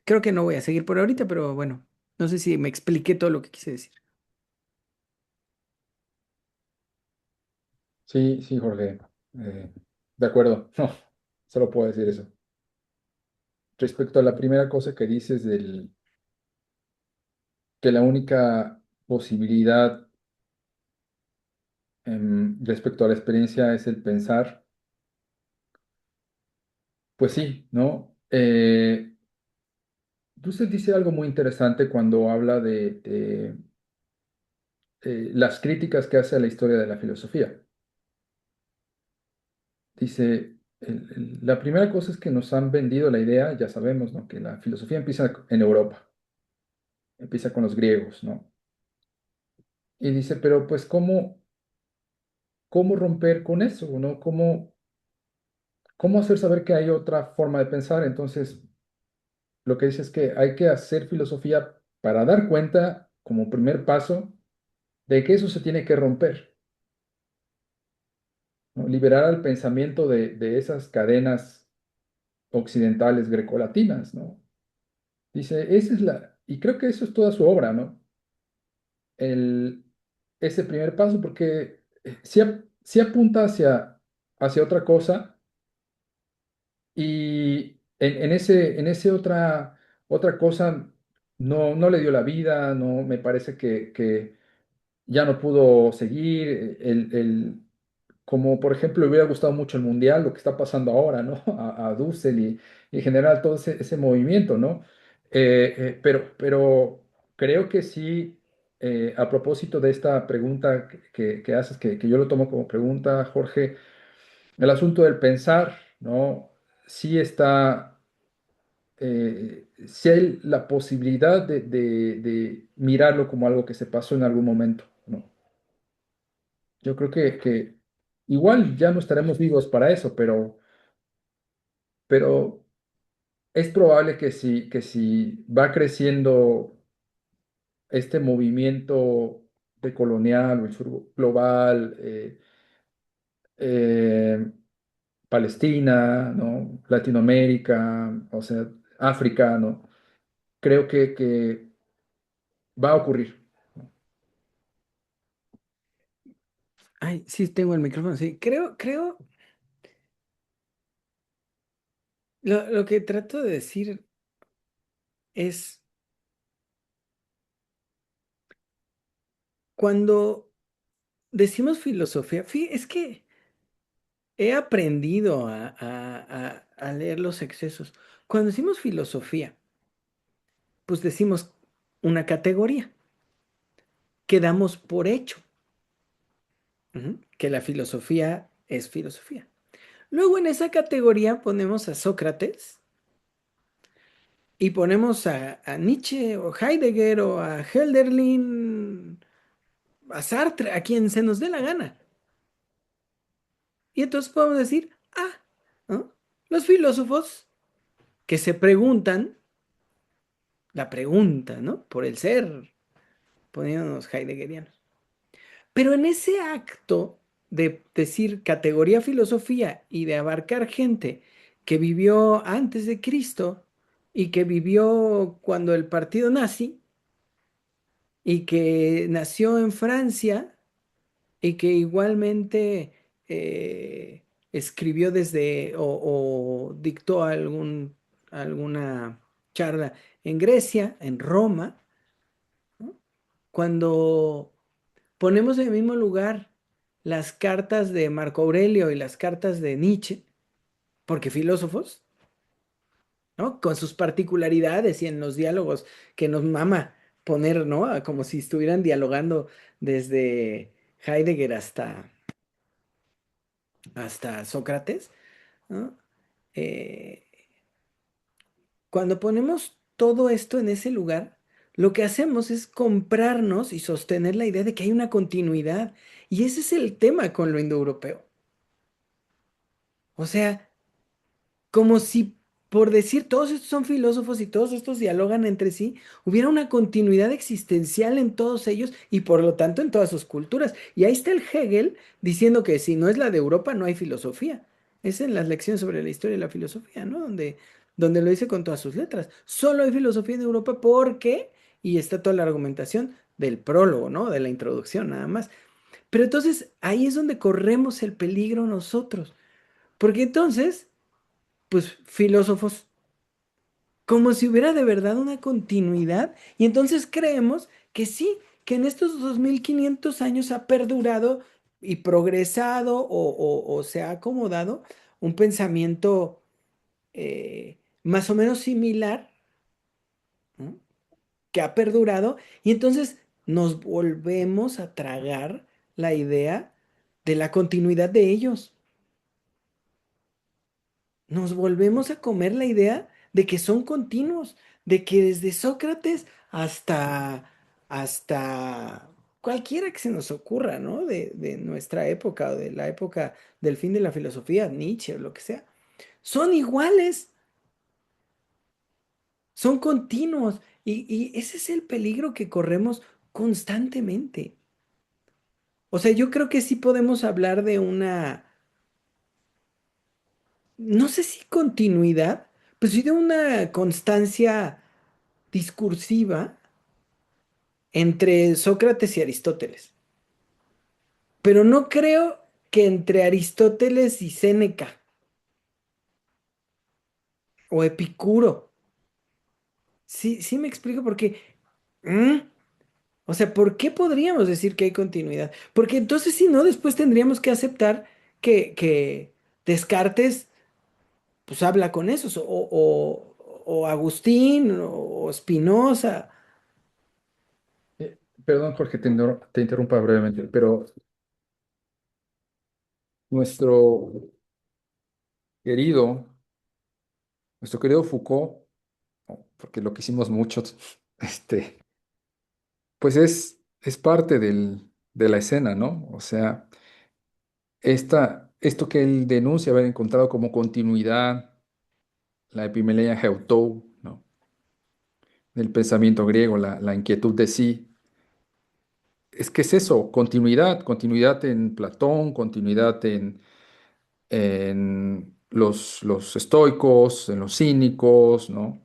creo que no voy a seguir por ahorita, pero bueno, no sé si me expliqué todo lo que quise decir. Sí, sí, Jorge. De acuerdo. No, solo puedo decir eso. Respecto a la primera cosa que dices que la única posibilidad respecto a la experiencia es el pensar, pues sí, ¿no? Usted dice algo muy interesante cuando habla de las críticas que hace a la historia de la filosofía. Dice, la primera cosa es que nos han vendido la idea, ya sabemos, ¿no? Que la filosofía empieza en Europa, empieza con los griegos, ¿no? Y dice, pero pues, ¿cómo romper con eso, ¿no? ¿Cómo hacer saber que hay otra forma de pensar? Entonces, lo que dice es que hay que hacer filosofía para dar cuenta, como primer paso, de que eso se tiene que romper, ¿no? Liberar al pensamiento de esas cadenas occidentales grecolatinas, ¿no? Dice, esa es y creo que eso es toda su obra, ¿no? El, ese primer paso, porque sí apunta hacia otra cosa y en ese otra cosa no le dio la vida, no me parece que ya no pudo seguir, como por ejemplo le hubiera gustado mucho el Mundial, lo que está pasando ahora, ¿no? A Dussel y en general todo ese movimiento, ¿no? Pero creo que sí, a propósito de esta pregunta que haces, que yo lo tomo como pregunta, Jorge, el asunto del pensar, ¿no? Sí está, sí hay la posibilidad de mirarlo como algo que se pasó en algún momento, ¿no? Yo creo que igual ya no estaremos vivos para eso, pero es probable que si va creciendo este movimiento decolonial o el sur global, eh, Palestina, ¿no? Latinoamérica, o sea, África, ¿no? Creo que va a ocurrir. Ay, sí, tengo el micrófono, sí. Lo que trato de decir es, cuando decimos filosofía, es que he aprendido a leer los excesos. Cuando decimos filosofía, pues decimos una categoría que damos por hecho, ujú, que la filosofía es filosofía. Luego en esa categoría ponemos a Sócrates y ponemos a Nietzsche o Heidegger o a Hölderlin, a Sartre, a quien se nos dé la gana. Y entonces podemos decir, ¿no? Los filósofos que se preguntan, la pregunta, ¿no? Por el ser, poniéndonos heideggerianos. Pero en ese acto de decir categoría filosofía y de abarcar gente que vivió antes de Cristo y que vivió cuando el partido nazi y que nació en Francia y que igualmente escribió desde o dictó alguna charla en Grecia, en Roma, ¿no? Cuando ponemos en el mismo lugar las cartas de Marco Aurelio y las cartas de Nietzsche, porque filósofos, ¿no? Con sus particularidades y en los diálogos que nos mama poner, ¿no? Como si estuvieran dialogando desde Heidegger hasta Sócrates, ¿no? Eh, Cuando ponemos todo esto en ese lugar, lo que hacemos es comprarnos y sostener la idea de que hay una continuidad. Y ese es el tema con lo indoeuropeo. O sea, como si, por decir, todos estos son filósofos y todos estos dialogan entre sí, hubiera una continuidad existencial en todos ellos y por lo tanto en todas sus culturas. Y ahí está el Hegel diciendo que si no es la de Europa, no hay filosofía. Es en las lecciones sobre la historia de la filosofía, ¿no? Donde lo dice con todas sus letras. Solo hay filosofía en Europa porque, y está toda la argumentación del prólogo, ¿no? De la introducción, nada más. Pero entonces ahí es donde corremos el peligro nosotros. Porque entonces pues filósofos, como si hubiera de verdad una continuidad, y entonces creemos que sí, que en estos 2500 años ha perdurado y progresado o se ha acomodado un pensamiento más o menos similar, ¿no? Que ha perdurado, y entonces nos volvemos a tragar la idea de la continuidad de ellos. Nos volvemos a comer la idea de que son continuos, de que desde Sócrates hasta cualquiera que se nos ocurra, ¿no? De nuestra época o de la época del fin de la filosofía, Nietzsche o lo que sea, son iguales, son continuos. Y ese es el peligro que corremos constantemente. O sea, yo creo que sí podemos hablar de una, no sé si continuidad, pero sí de una constancia discursiva entre Sócrates y Aristóteles. Pero no creo que entre Aristóteles y Séneca o Epicuro. Sí, sí me explico porque, mm, o sea, ¿por qué podríamos decir que hay continuidad? Porque entonces si no, después tendríamos que aceptar que Descartes pues habla con esos, o Agustín, o Spinoza. Perdón, Jorge, te interrumpa brevemente, pero nuestro querido, nuestro querido Foucault, ¿no? Porque lo que hicimos muchos, este, pues es parte de la escena, ¿no? O sea, esto que él denuncia haber encontrado como continuidad, la epimeleia Heautou, ¿no? Del pensamiento griego, la inquietud de sí. Es que es eso, continuidad, continuidad en Platón, continuidad en los estoicos, en los cínicos, ¿no?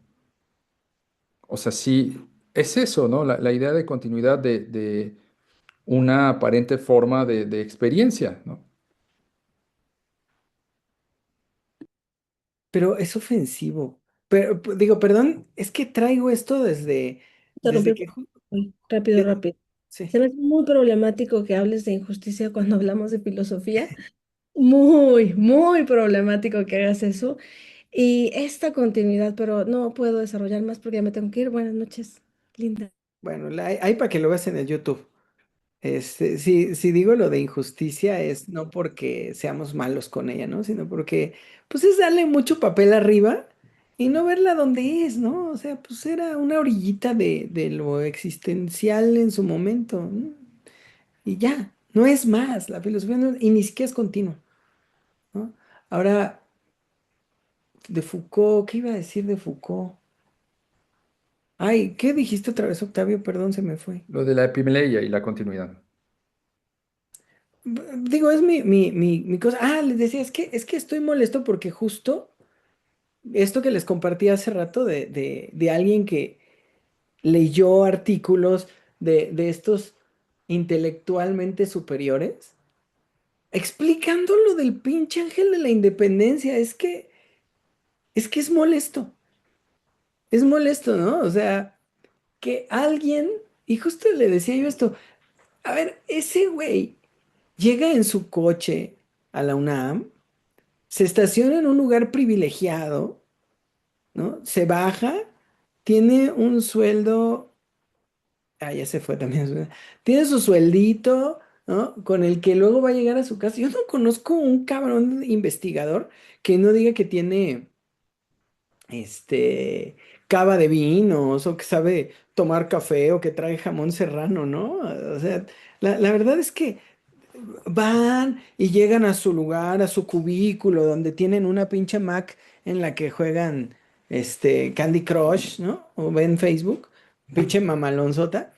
O sea, sí, es eso, ¿no? La idea de continuidad de una aparente forma de experiencia, ¿no? Pero es ofensivo. Pero digo, perdón, es que traigo esto desde Interrumpir. que... Ay, rápido, de- rápido. sí. Se me hace muy problemático que hables de injusticia cuando hablamos de filosofía. Muy, muy problemático que hagas eso. Y esta continuidad, pero no puedo desarrollar más porque ya me tengo que ir. Buenas noches, linda. Bueno, hay para que lo veas en el YouTube. Si digo lo de injusticia es no porque seamos malos con ella, ¿no? Sino porque, pues es darle mucho papel arriba y no verla donde es, ¿no? O sea, pues era una orillita de lo existencial en su momento, ¿no? Y ya, no es más, la filosofía y ni siquiera es continua, ¿no? Ahora, de Foucault, ¿qué iba a decir de Foucault? Ay, ¿qué dijiste otra vez, Octavio? Perdón, se me fue. Lo de la epimeleia y la continuidad. Digo, es mi cosa. Ah, les decía, es que estoy molesto porque justo esto que les compartí hace rato de alguien que leyó artículos de estos intelectualmente superiores, explicando lo del pinche ángel de la independencia, es que es molesto, ¿no? O sea, que alguien, y justo le decía yo esto, a ver, ese güey llega en su coche a la UNAM, se estaciona en un lugar privilegiado, ¿no? Se baja, tiene un sueldo, ya se fue también, tiene su sueldito, ¿no? Con el que luego va a llegar a su casa. Yo no conozco un cabrón investigador que no diga que tiene, este, cava de vinos o que sabe tomar café o que trae jamón serrano, ¿no? O sea, la verdad es que van y llegan a su lugar, a su cubículo, donde tienen una pinche Mac en la que juegan Candy Crush, ¿no? O ven Facebook, pinche mamalonzota.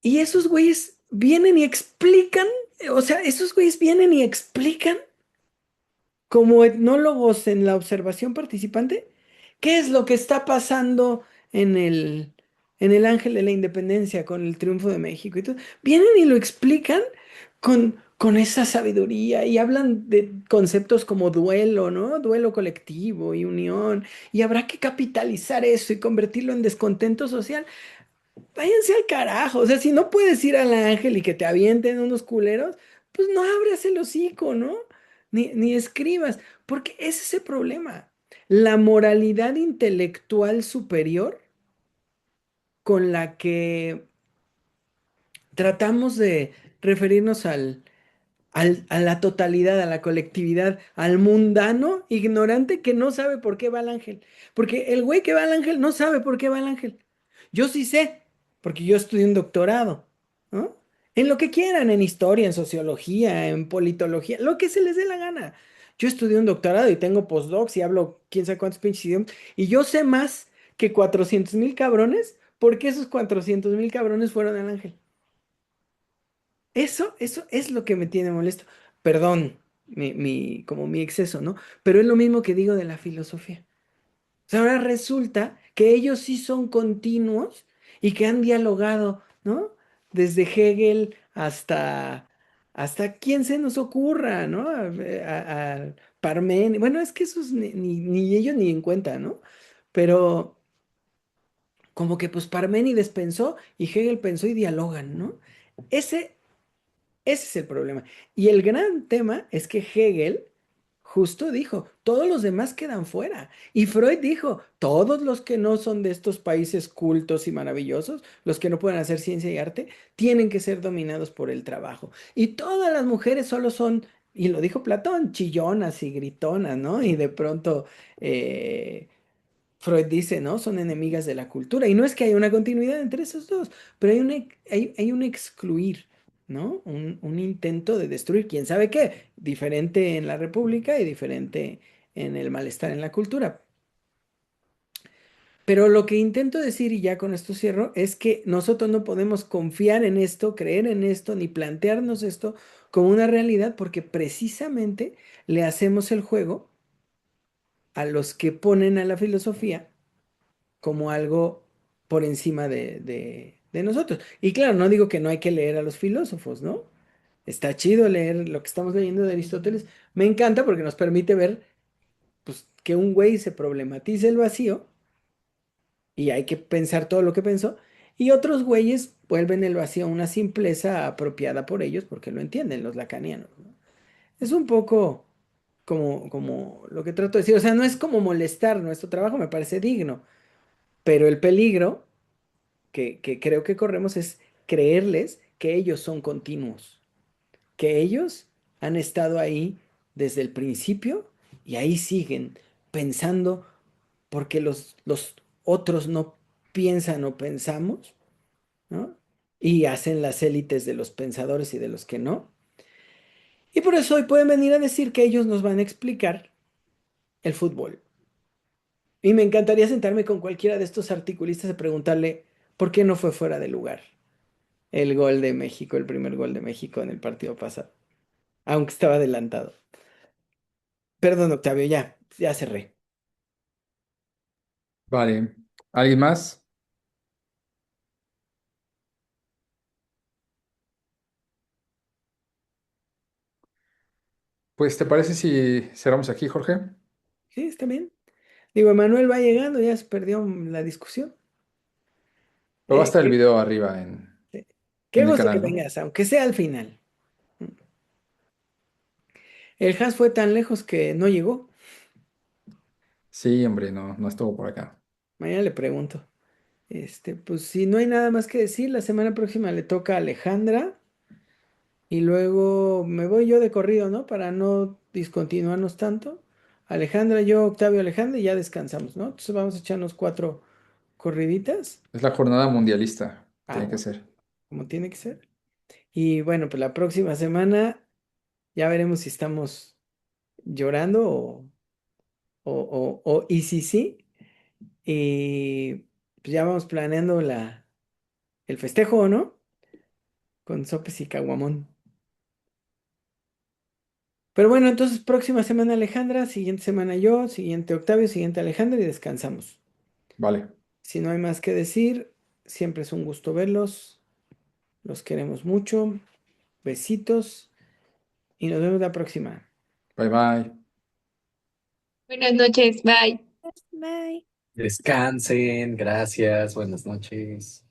Y esos güeyes vienen y explican, o sea, esos güeyes vienen y explican como etnólogos en la observación participante, ¿qué es lo que está pasando en el Ángel de la Independencia con el triunfo de México? Y todo? Vienen y lo explican con esa sabiduría y hablan de conceptos como duelo, ¿no? Duelo colectivo y unión. Y habrá que capitalizar eso y convertirlo en descontento social. Váyanse al carajo. O sea, si no puedes ir al ángel y que te avienten unos culeros, pues no abras el hocico, ¿no? Ni escribas, porque ese es el problema. La moralidad intelectual superior con la que tratamos de referirnos a la totalidad, a la colectividad, al mundano ignorante que no sabe por qué va al ángel. Porque el güey que va al ángel no sabe por qué va al ángel. Yo sí sé, porque yo estudié un doctorado, ¿no? En lo que quieran, en historia, en sociología, en politología, lo que se les dé la gana. Yo estudié un doctorado y tengo postdocs y hablo quién sabe cuántos pinches idiomas. Y yo sé más que 400,000 cabrones porque esos 400,000 cabrones fueron al ángel. Eso es lo que me tiene molesto. Perdón, como mi exceso, ¿no? Pero es lo mismo que digo de la filosofía. O sea, ahora resulta que ellos sí son continuos y que han dialogado, ¿no? Desde Hegel hasta quien se nos ocurra, ¿no? A Parménides. Bueno, es que esos ni ellos ni en cuenta, ¿no? Pero como que pues Parménides pensó y Hegel pensó y dialogan, ¿no? Ese Ese es el problema. Y el gran tema es que Hegel justo dijo, todos los demás quedan fuera. Y Freud dijo, todos los que no son de estos países cultos y maravillosos, los que no pueden hacer ciencia y arte, tienen que ser dominados por el trabajo. Y todas las mujeres solo son, y lo dijo Platón, chillonas y gritonas, ¿no? Y de pronto eh, Freud dice, ¿no? Son enemigas de la cultura. Y no es que haya una continuidad entre esos dos, pero hay un excluir, ¿no? Un intento de destruir, quién sabe qué, diferente en la República y diferente en el malestar en la cultura. Pero lo que intento decir, y ya con esto cierro, es que nosotros no podemos confiar en esto, creer en esto, ni plantearnos esto como una realidad, porque precisamente le hacemos el juego a los que ponen a la filosofía como algo por encima de nosotros. Y claro, no digo que no hay que leer a los filósofos, ¿no? Está chido leer lo que estamos leyendo de Aristóteles. Me encanta porque nos permite ver, pues, que un güey se problematiza el vacío y hay que pensar todo lo que pensó. Y otros güeyes vuelven el vacío a una simpleza apropiada por ellos porque lo entienden, los lacanianos, ¿no? Es un poco como lo que trato de decir. O sea, no es como molestar, nuestro trabajo me parece digno, pero el peligro que creo que corremos es creerles que ellos son continuos, que ellos han estado ahí desde el principio y ahí siguen pensando porque los otros no piensan o pensamos, ¿no? Y hacen las élites de los pensadores y de los que no. Y por eso hoy pueden venir a decir que ellos nos van a explicar el fútbol. Y me encantaría sentarme con cualquiera de estos articulistas y preguntarle por qué no fue fuera de lugar el gol de México, el primer gol de México en el partido pasado, aunque estaba adelantado. Perdón, Octavio, ya cerré. Vale. ¿Alguien más? Pues, ¿te parece si cerramos aquí, Jorge? Sí, está bien. Digo, Emanuel va llegando, ya se perdió la discusión. Pero va a estar el Qué, video arriba qué en el gusto que canal, ¿no? vengas, aunque sea al final. El Has fue tan lejos que no llegó. Sí, hombre, no, no estuvo por acá. Mañana le pregunto. Pues si no hay nada más que decir, la semana próxima le toca a Alejandra y luego me voy yo de corrido, ¿no? Para no discontinuarnos tanto. Alejandra, yo, Octavio, Alejandra y ya descansamos, ¿no? Entonces vamos a echarnos cuatro corriditas. Es la jornada mundialista, Ah, tiene que bueno, ser. como tiene que ser. Y bueno, pues la próxima semana ya veremos si estamos llorando y si sí. Y pues ya vamos planeando el festejo, ¿no? Con sopes y caguamón. Pero bueno, entonces próxima semana Alejandra, siguiente semana yo, siguiente Octavio, siguiente Alejandra y descansamos. Vale. Si no hay más que decir, siempre es un gusto verlos. Los queremos mucho. Besitos y nos vemos la próxima. Bye bye. Buenas noches, bye. Bye. Descansen, gracias, buenas noches.